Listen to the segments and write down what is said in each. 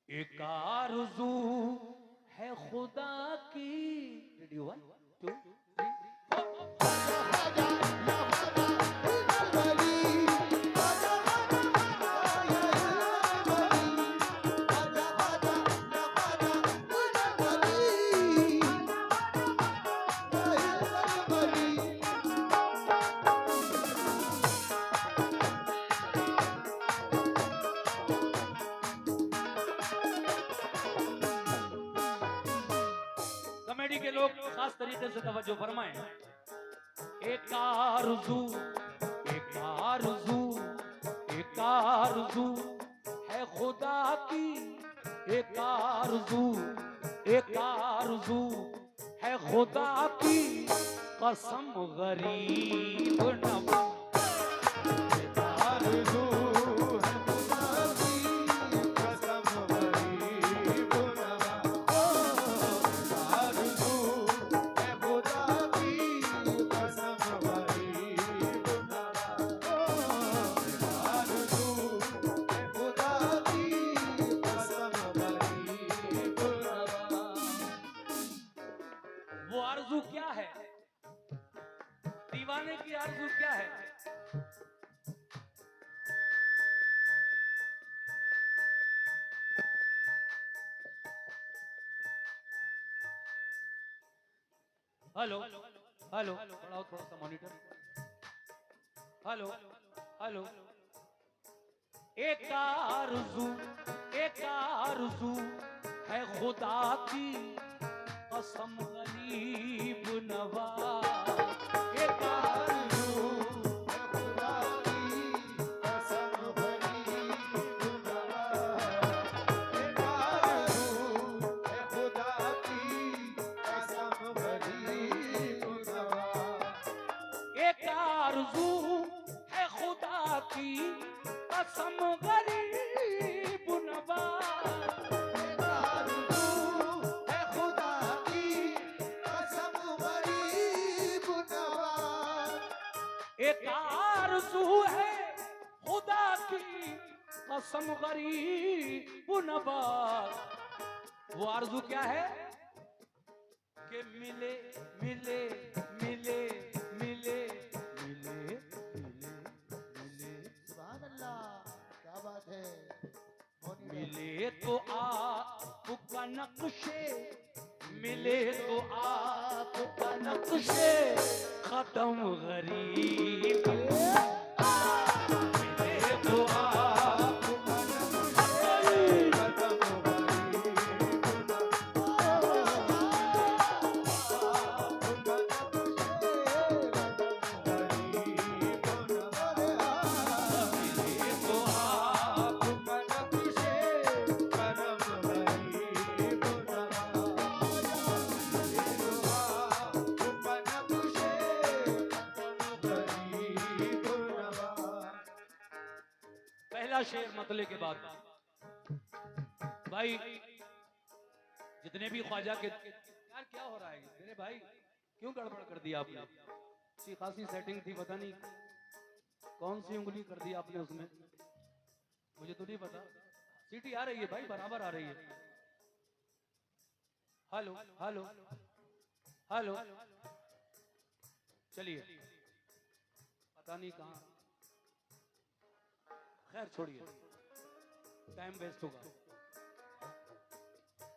एक आरज़ू है खुदा की। रेडी 1 2 कॉमेडी के लोग खास तरीके से तवज्जो फरमाएं। एक आरज़ू है खुदा की। एक आरज़ू है खुदा की। कसम गरीब नवा। एक आरज़ू है खुदा की। कसम गरीब नवा। एक आरज़ू है खुदा की। कसम गरीब नवा। एक आरज़ू है खुदा की। कसम गरीब नवा। वो आरज़ू क्या है? दीवाने की आरज़ू क्या है? हेलो हेलो, बढ़ाओ थोड़ा सा मॉनिटर। Hello hello. एक आरज़ू है खुदा की। कसम गरीब नवाज। एक आरज़ू है खुदा की। कसम गरीब नवाज। एक आरज़ू है खुदा की। कसम गरीब नवाज। एक आरज़ू है खुदा की। कसम गरीब नवाज। एक आरज़ू है खुदा की। कसम गरीब नवाज। वो आरज़ू क्या है? कि मिले मिले मिले मिले मिले मिले मिले। सुभान अल्लाह, क्या बात है। मिले तो आपका नक्शे। मिले तो आपका नक्शे खत्म गरीब। मिले तो आपका नक्शे खत्म शेर मतले के बाद भाई जितने भी ख्वाजा के यार क्या हो रहा है मेरे भाई, क्यों गड़बड़ कर दिया आपने? अच्छी खासी सेटिंग थी, पता नहीं कौन सी उंगली कर दी आपने उसमें, मुझे तो नहीं पता। सीटी आ रही है भाई, बराबर आ रही है। Hello hello hello. चलिए पता नहीं कहां, खैर छोड़िए, टाइम वेस्ट होगा।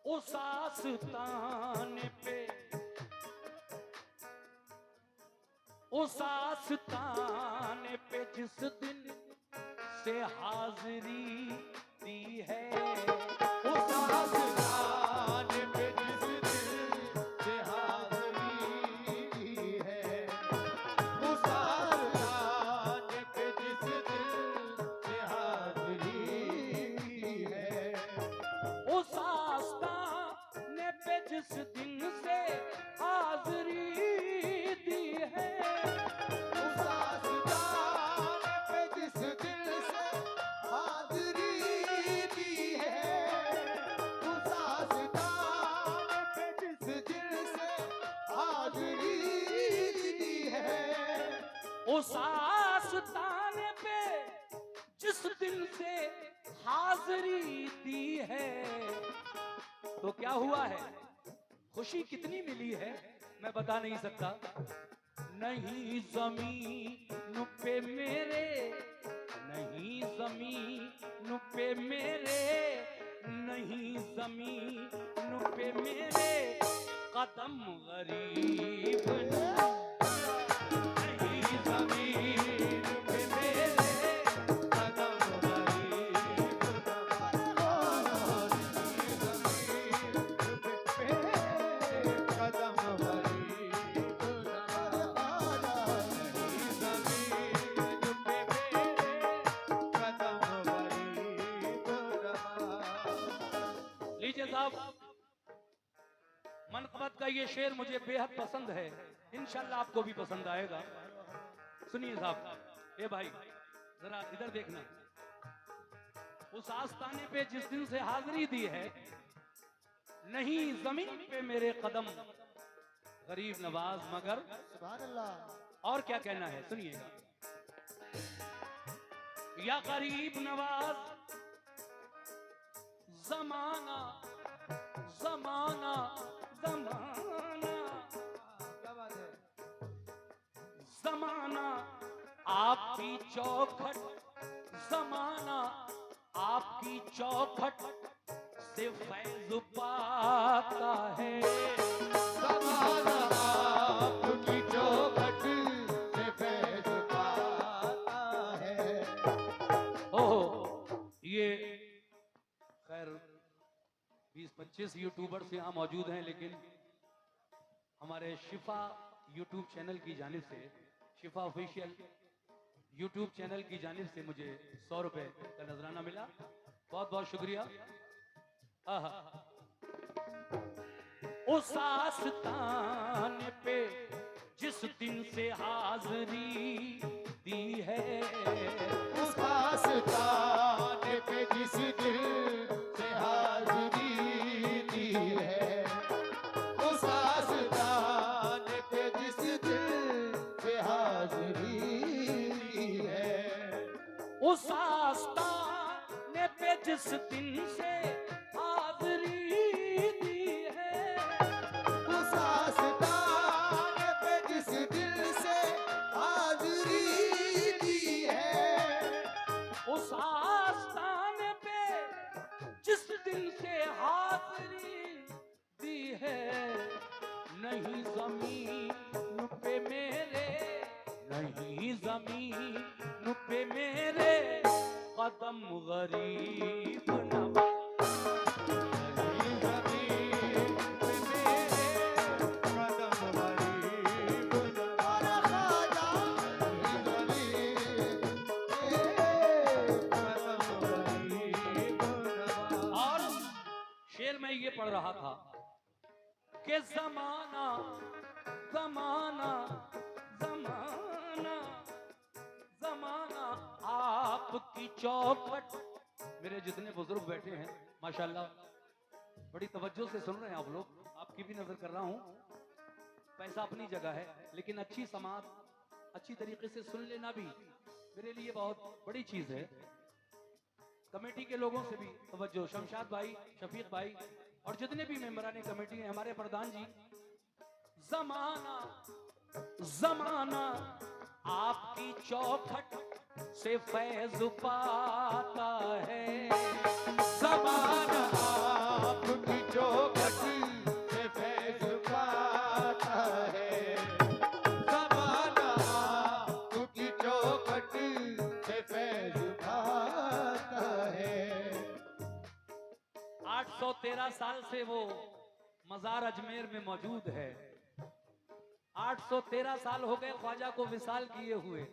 उस आस्ताने पे, उस आस्ताने पे जिस दिन से हाजिरी दी है। उस आस्ताने पे जिस दिन से हाजिरी दी है। उस आस्ताने पे जिस दिन से हाजिरी दी है। उस आस्ताने पे जिस दिन से हाजिरी दी है। उस आस्ताने पे जिस दिन से हाजिरी दी है। उस आस्ताने पे जिस दिन से हाजिरी दी है। उस आस्ताने पे जिस दिन से हाजिरी दी है। तो क्या हुआ है, खुशी कितनी मिली है मैं बता नहीं सकता। नहीं जमीन पे मेरे, नहीं जमीन पे मेरे, नहीं जमीन पे मेरे कदम गरीब न, नहीं जमीन पे मेरे कदम गरीब लीजिए साहब, मनकबत का ये शेर मुझे बेहद पसंद है, इंशाल्लाह आपको भी पसंद आएगा। सुनिए साहब, ए भाई जरा इधर देखना, उस आस्ताने पे जिस दिन से हाजिरी दी है, नहीं जमीन पे मेरे कदम गरीब नवाज मगर। सुभान अल्लाह। और क्या कहना है सुनिएगा, या गरीब नवाज जमाना जमाना जमाना, क्या बात है। जमाना आपकी चौखट, जमाना आपकी चौखट से फैज पाता है, ज़माना आपकी चौखट से फैज़ पाता है। ओह ये खैर 20-25 यूट्यूबर्स यहाँ मौजूद हैं, लेकिन हमारे शिफा यूट्यूब चैनल की जानिब से, शिफा ऑफिशियल यूट्यूब चैनल की जानिब से मुझे 100 रुपए का नजराना मिला, बहुत बहुत शुक्रिया। आहा, उस आस्ताने पे जिस दिन से हाजिरी दी है, उस आस्ताने पे जिस दिल से हाज़िरी दी है, उस आस्ताने पे जिस दिल से हाज़िरी दी है, उस आस्ताने पे जिस दिन से हाजिरी दी है, उस आस्ताने पे जिस दिल से हाज़िरी दी है, उस आस्ताने पे जिस दिन से हाजिरी दी है, नहीं जमीन पे मेरे, नहीं जमीन पे मेरे कदम गरीब नवाज, नहीं जमीन पे मेरे कदम गरीब नवाज, और ख्वाजा और शेर में ये पढ़ रहा था कि जमाना जमाना जमाना जमाना आपकी चौखट। मेरे जितने बुजुर्ग बैठे हैं माशाल्लाह बड़ी तवज्जो से सुन रहे हैं आप लोग, आपकी भी नजर कर रहा हूं। पैसा अपनी जगह है, लेकिन अच्छी समाज अच्छी तरीके से सुन लेना भी मेरे लिए बहुत बड़ी चीज है। कमेटी के लोगों से भी तवज्जो, शमशाद भाई, शफीक भाई और जितने भी मेंबरान कमेटी हैं, हमारे प्रधान जी, जमाना जमाना आपकी चौखट से फैज पाता है, ज़माना आपकी चौखट से फैज़ पाता है, ज़माना आपकी चौखट से फैज़ पाता है। 813 साल से वो मजार अजमेर में मौजूद है। 813 साल हो गए ख्वाजा को विसाल किए हुए,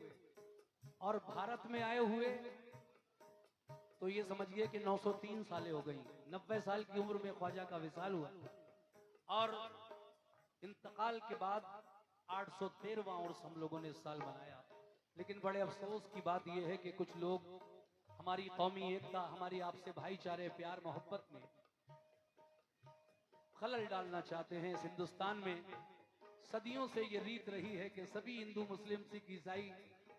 और भारत में आए हुए तो ये समझिए कि 903 सालें हो गई। 90 साल की उम्र में ख्वाजा का विसाल हुआ, और इंतकाल के बाद 813वां उर्स हम लोगों ने इस साल मनाया। लेकिन बड़े अफसोस की बात यह है कि कुछ लोग हमारी कौमी एकता, हमारी आपसे भाईचारे, प्यार, मोहब्बत में खलल डालना चाहते हैं। इस हिंदुस्तान में सदियों से ये रीत रही है कि सभी हिंदू, मुस्लिम, सिख, ईसाई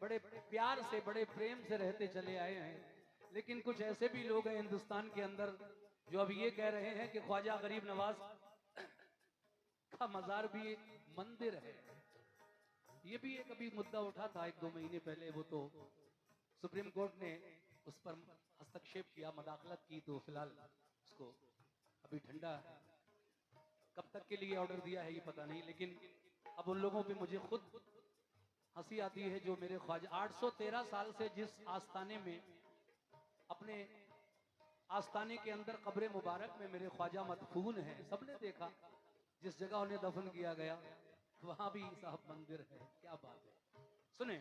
बड़े प्यार से, बड़े प्रेम से रहते चले आए हैं। लेकिन कुछ ऐसे भी लोग हैं हिंदुस्तान के अंदर जो अब ये कह रहे हैं कि ख्वाजा गरीब नवाज का मजार भी एक मंदिर है, ये भी एक अभी मुद्दा उठा था 1-2 महीने पहले, वो तो सुप्रीम कोर्ट ने उस पर हस्तक्षेप किया, मदाखलत की, तो फिलहाल उसको अभी ठंडा है। कब तक के लिए ऑर्डर दिया है ये पता नहीं, लेकिन अब उन लोगों पे मुझे खुद हंसी आती है जो मेरे ख्वाजा 813 साल से जिस आस्थाने में, अपने आस्थाने के अंदर कब्र मुबारक में मेरे ख्वाजा मदफून हैं, सबने देखा, जिस जगह उन्हें दफन किया गया वहां भी साहब मंदिर है। क्या बात है। सुने,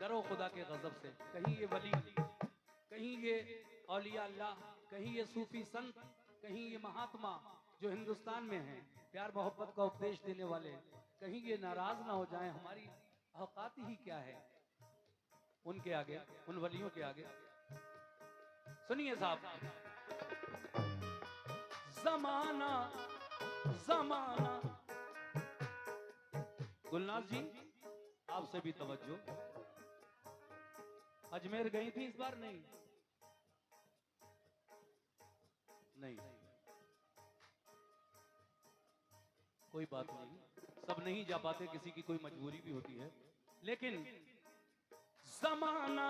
डरो खुदा के गजब से। कहीं ये वली, कहीं ये औलिया अल्लाह, कहीं ये सूफी संत, कहीं ये महात्मा जो हिंदुस्तान में हैं, प्यार मोहब्बत का उपदेश देने वाले, कहीं ये नाराज ना हो जाएं, हमारी औकात ही क्या है उनके आगे, उन वलियों के आगे। सुनिए साहब, जमाना जमाना, गुलनाज जी आपसे भी तवज्जो। अजमेर गई थी इस बार? नहीं नहीं, कोई बात नहीं, सब नहीं जा पाते, किसी की कोई मजबूरी भी होती है, लेकिन जमाना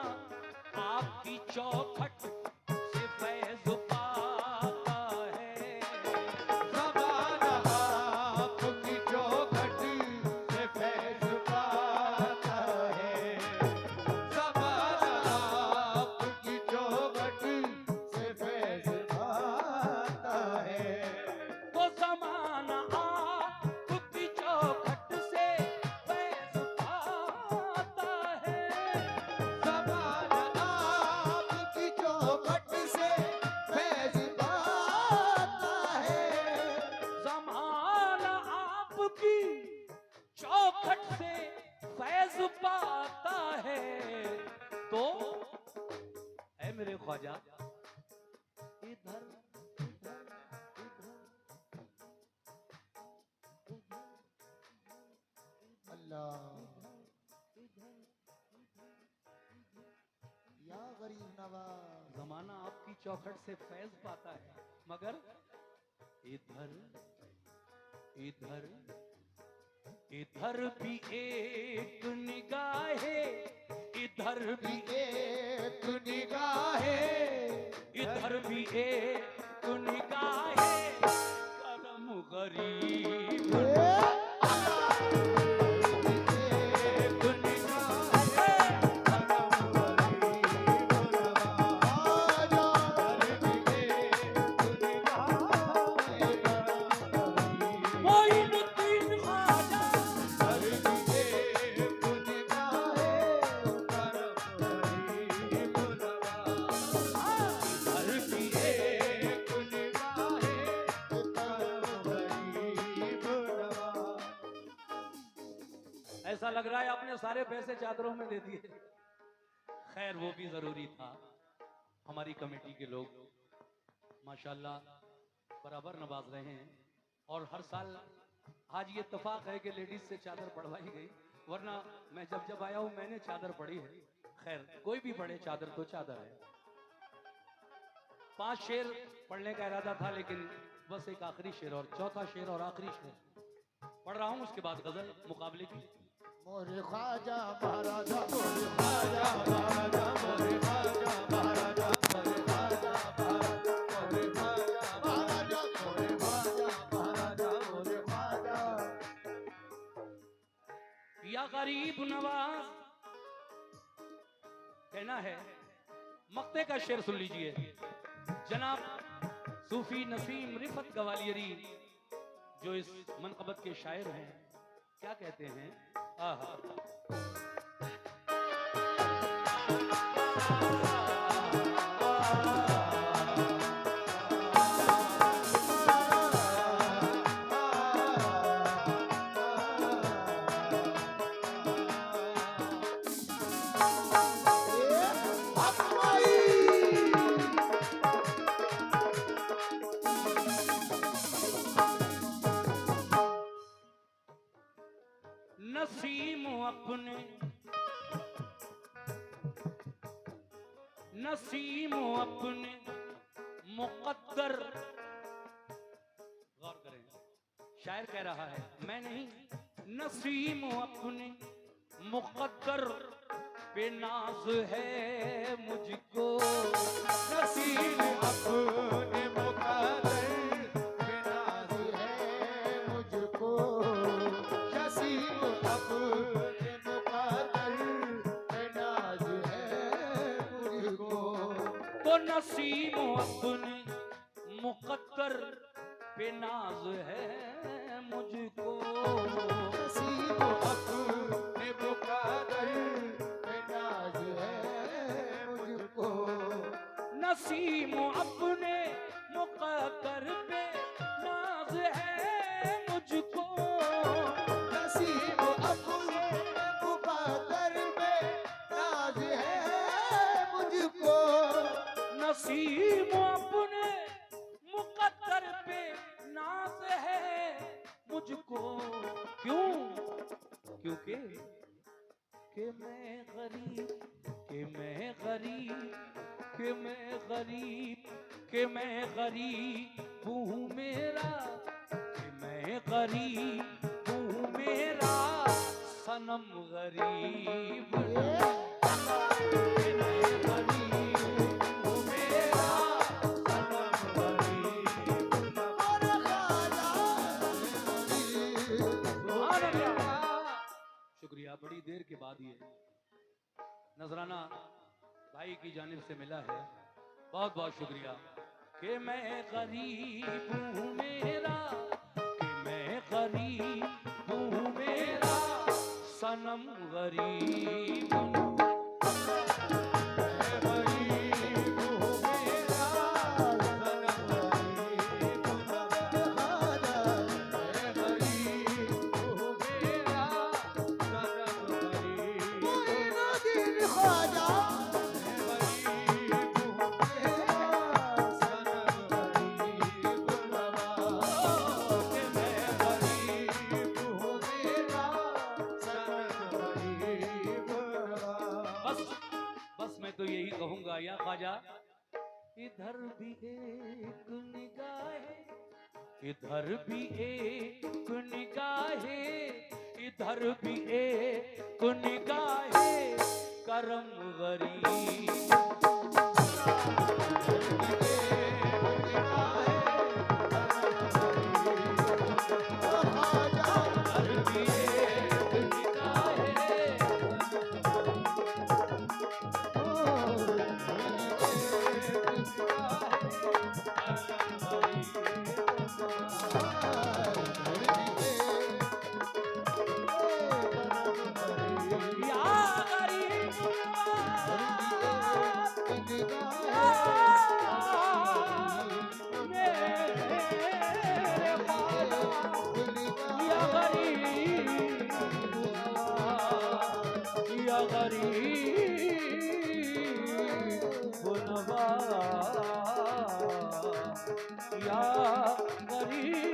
आपकी चौखट से फैज़ पाता है। ज़माना आपकी चौखट से फैज़ पाता है। ज़माना आपकी चौखट से फैज़ पाता है। वो ज़माना आपकी चौखट से फैज़ पाता है। ज़माना आपकी चौखट से फैज़ पाता है। ज़माना आपकी चौखट से फैज़ पाता है। तो ऐ मेरे ख्वाजा, इधर इधर इधर अल्लाह या गरीब नवाज। जमाना आपकी चौखट से फैज पाता है, मगर इधर इधर इधर भी एक निगाहे, इधर भी एक निगाहे, इधर भी एक निगाहे, करम गरीब एक निगाहे। मोइनुद्दीन ख्वाजा हर की एक ऐसा लग रहा है आपने सारे पैसे चादरों में दे दिए। खैर वो भी जरूरी था। हमारी कमेटी के लोग माशाल्लाह बराबर नवाज रहे हैं, और हर साल आज ये इत्तेफाक है कि लेडीज से चादर पढ़वाई गई, वरना मैं जब आया हूं मैंने चादर पढ़ी है। खैर कोई भी पढ़े चादर तो चादर है। 5 शेर पढ़ने का इरादा था, लेकिन बस एक आखिरी शेर और चौथा शेर और आखिरी शेर पढ़ रहा हूं, उसके बाद गजल मुकाबले की। मोरे ख्वाजा महाराजा, मोरे ख्वाजा महाराजा, मोरे ख्वाजा महाराजा, मोरे ख्वाजा महाराजा, मोरे ख्वाजा महाराजा, मोरे ख्वाजा महाराजा, मोरे ख्वाजा। या गरीब नवाज कहना है, मक्ते का शेर सुन लीजिए। जनाब सूफी नसीम रिफत गवालियरी जो इस मनकबत के शायर हैं, क्या कहते हैं? आहा नसीम अपने मुकद्दर, गौर करें, शायर कह रहा है, मैं नहीं, नसीम अपने मुकद्दर पे नाज है मुझको, नसीम अपने मुकद्दर पे नाज है मुझको, नसीम अपने मुकद्दर पे नाज है मुझको, तो नसीम अपने मुकद्दर पे नाज है मुझको, नसीम अपने मुकद्दर पे नाज है मुझको, नसीम अपने मुकद्दर पे नाज है मुझको, नसीम अपने मुकद्दर पे नाज है मुझको, नसीम अपने मुकद्दर पे नाज है मुझको, क्यों? क्योंकि कि मैं गरीब, कि मैं गरीब, कि मैं गरीब, कि मैं गरीब हूँ मेरा, कि मैं गरीब हूँ मेरा सनम गरीब, कि मैं गरीब हूँ मेरा सनम गरीब। सुभान अल्लाह। शुक्रिया, बड़ी देर के बाद ये नजराना भाई की जानिब से मिला है, बहुत बहुत शुक्रिया। कि मैं गरीब हूँ मेरा, कि मैं गरीब हूँ मेरा सनम गरीब, तो यही कहूंगा या ख्वाजा, इधर भी एक निगाहें, इधर भी एक निगाहें, इधर भी एक निगाहें करम गरीब, या गरीब